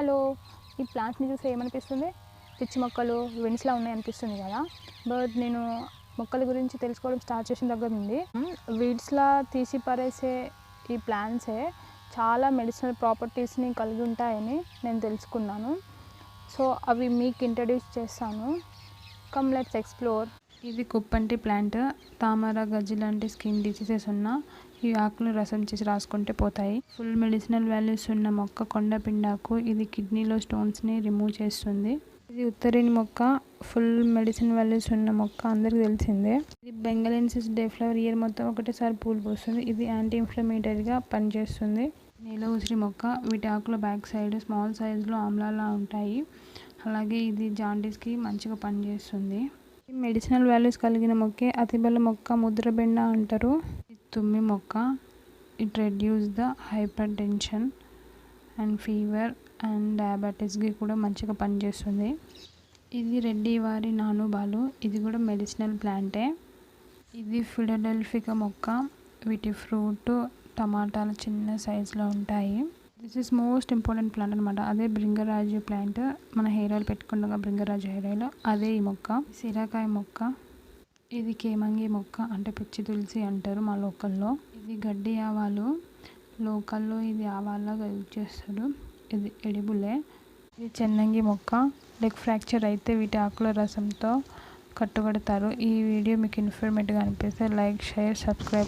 Hello, ఈ ప్లాంట్స్ని చూస్తే ఏమనిపిస్తుంది? పిచ్చి మొక్కలు విన్స్లా ఉన్నాయి అనిపిస్తుంది కదా. బట్ నేను మొక్కల గురించి తెలుసుకోవడం స్టార్ట్ చేసిన దగ్గర నుండి వీడ్స్లా తీసి పారేసే ఈ ప్లాంట్సే చాలా మెడిసినల్ ప్రాపర్టీస్ని కలిగి ఉంటాయని నేను తెలుసుకున్నాను. సో అవి మీకు ఇంట్రడ్యూస్ చేస్తాను. Come let's explore. ఇది కుప్పంటి ప్లాంట్. తామర, గజ్జి లాంటి స్కిన్ డిసీజెస్ ఉన్న ఈ ఆకులు రసం చేసి రాసుకుంటే పోతాయి. ఫుల్ మెడిసినల్ వాల్యూస్ ఉన్న మొక్క కొండపిండాకు. ఇది కిడ్నీలో స్టోన్స్ని రిమూవ్ చేస్తుంది. ఇది ఉత్తరేణి మొక్క. ఫుల్ మెడిసిన్ వాల్యూస్ ఉన్న మొక్క అందరికీ తెలిసిందే. ఇది బెంగళెన్సిస్ డే ఫ్లవర్. ఇయర్ మొత్తం ఒకటేసారి పూలు పూస్తుంది. ఇది యాంటీ ఇన్ఫ్లమేటరీగా పనిచేస్తుంది. నీల ఉసిరి మొక్క. వీటి ఆకుల బ్యాక్ సైడ్ స్మాల్ సైజులో ఆమ్లాలా ఉంటాయి. అలాగే ఇది జాండీస్కి మంచిగా పనిచేస్తుంది. మెడిసినల్ వాల్యూస్ కలిగిన మొక్కే అతిబల మొక్క, ముద్రబెండ అంటారు. ఇది తుమ్మి మొక్క. It reduce the hypertension and fever and డయాబెటీస్కి కూడా మంచిగా పనిచేస్తుంది. ఇది రెడ్డి వారి నానుబాలు. ఇది కూడా మెడిసినల్ ప్లాంటే. ఇది ఫిలడెల్ఫికా మొక్క. వీటి ఫ్రూట్ టమాటాల చిన్న సైజులో ఉంటాయి. This is most important plant అనమాట. అదే భృంగరాజు ప్లాంట్. మన హెయిర్ ఆయిల్ పెట్టుకుంటాం భృంగరాజు హెయిర్ ఆయిల్, అదే ఈ మొక్క. సిరాకాయ మొక్క. ఇది కేమంగి మొక్క, అంటే పిచ్చి తులసి అంటారు మా లోకల్లో. ఇది గడ్డి ఆవాలు. లోకల్లో ఇది ఆవాలాగా యూజ్ చేస్తారు. ఇది ఎడిబులే. ఇది చెన్నంగి మొక్క. లెగ్ ఫ్రాక్చర్ అయితే వీటి ఆకుల రసంతో కట్టుకడతారు. ఈ వీడియో మీకు ఇన్ఫర్మేటివ్గా అనిపిస్తే లైక్, షేర్, సబ్స్క్రైబ్